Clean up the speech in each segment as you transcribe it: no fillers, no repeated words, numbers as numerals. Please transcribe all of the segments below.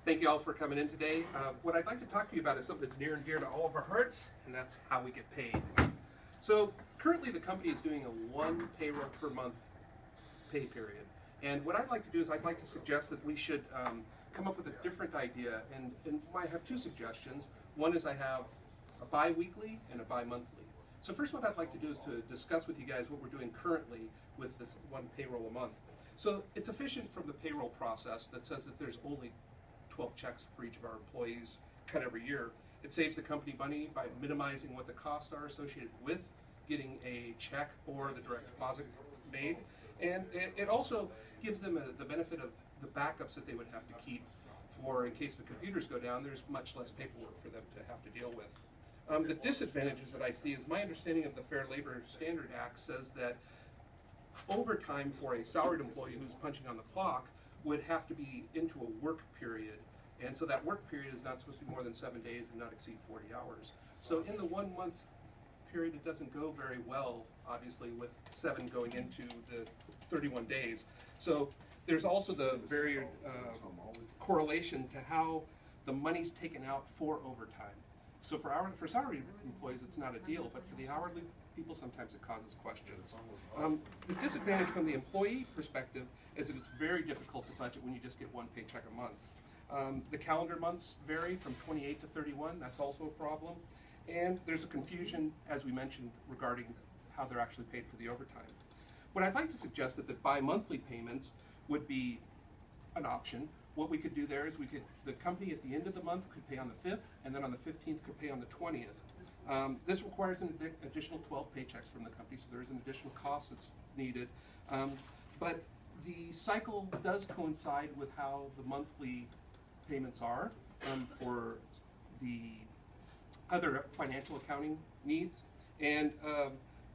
Thank you all for coming in today. What I'd like to talk to you about is something that's near and dear to all of our hearts, and that's how we get paid. So currently the company is doing a 1 payroll per month pay period. And what I'd like to do is I'd like to suggest that we should come up with a different idea. And I have 2 suggestions. One is I have a bi-weekly and a bi-monthly. So first what I'd like to do is to discuss with you guys what we're doing currently with this 1 payroll a month. So it's efficient from the payroll process that says that there's only 12 checks for each of our employees cut every year. It saves the company money by minimizing what the costs are associated with getting a check or the direct deposit made. And it also gives them the benefit of the backups that they would have to keep for in case the computers go down. There's much less paperwork for them to have to deal with. The disadvantages that I see is my understanding of the Fair Labor Standard Act says that overtime for a salaried employee who's punching on the clock would have to be into a work period. And so that work period is not supposed to be more than 7 days and not exceed 40 hours. So in the 1 month period, it doesn't go very well, obviously, with 7 going into the 31 days. So there's also the very correlation to how the money's taken out for overtime. So for salaried employees, it's not a deal, but for the hourly people, sometimes it causes questions. The disadvantage from the employee perspective is that it's very difficult to budget when you just get 1 paycheck a month. The calendar months vary from 28 to 31. That's also a problem. And there's a confusion, as we mentioned, regarding how they're actually paid for the overtime. What I'd like to suggest is that bi-monthly payments would be an option. What we could do there is the company at the end of the month could pay on the 5th, and then on the 15th could pay on the 20th. This requires an additional 12 paychecks from the company, so there is an additional cost that's needed. But the cycle does coincide with how the monthly payments are for the other financial accounting needs. And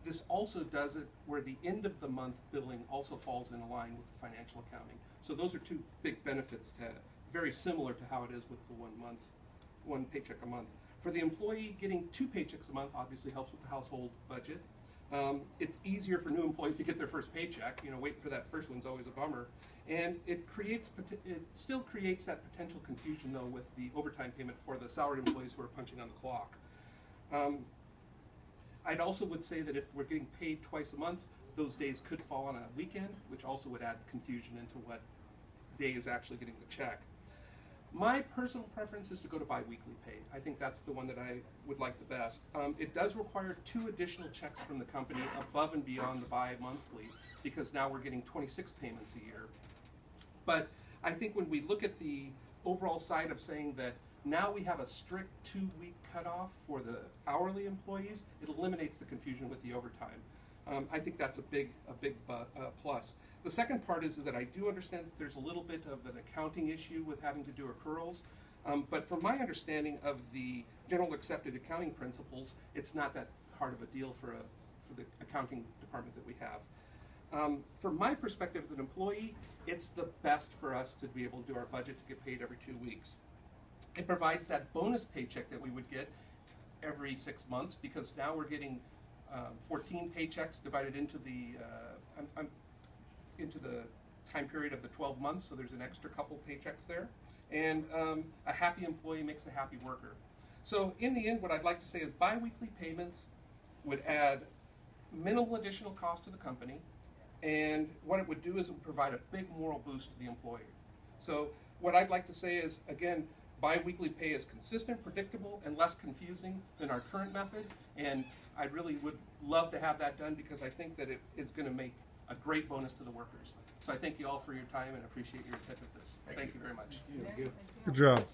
this also does it where the end of the month billing also falls in line with the financial accounting. So those are 2 big benefits, very similar to how it is with the 1 paycheck a month. For the employee, getting 2 paychecks a month obviously helps with the household budget. It's easier for new employees to get their first paycheck. You know, waiting for that first one's always a bummer. And it still creates that potential confusion, though, with the overtime payment for the salaried employees who are punching on the clock. I'd also would say that if we're getting paid twice a month, those days could fall on a weekend, which also would add confusion into what day is actually getting the check. My personal preference is to go to bi-weekly pay. I think that's the one that I would like the best. It does require 2 additional checks from the company above and beyond the bi-monthly, because now we're getting 26 payments a year. But I think when we look at the overall side of saying that now we have a strict 2-week cutoff for the hourly employees, it eliminates the confusion with the overtime. I think that's a big plus. The second part is that I do understand that there's a little bit of an accounting issue with having to do accruals, but from my understanding of the general accepted accounting principles, it's not that hard of a deal for the accounting department that we have. From my perspective as an employee, it's the best for us to be able to do our budget to get paid every 2 weeks. It provides that bonus paycheck that we would get every 6 months, because now we're getting 14 paychecks divided into the time period of the 12 months, so there's an extra couple paychecks there. And a happy employee makes a happy worker. So in the end, what I'd like to say is bi-weekly payments would add minimal additional cost to the company, and what it would do is it would provide a big moral boost to the employer. So what I'd like to say is, again, bi-weekly pay is consistent, predictable, and less confusing than our current method, and I really would love to have that done because I think that it is going to make a great bonus to the workers. So I thank you all for your time and appreciate your attention to this. Thank you very much. Good job.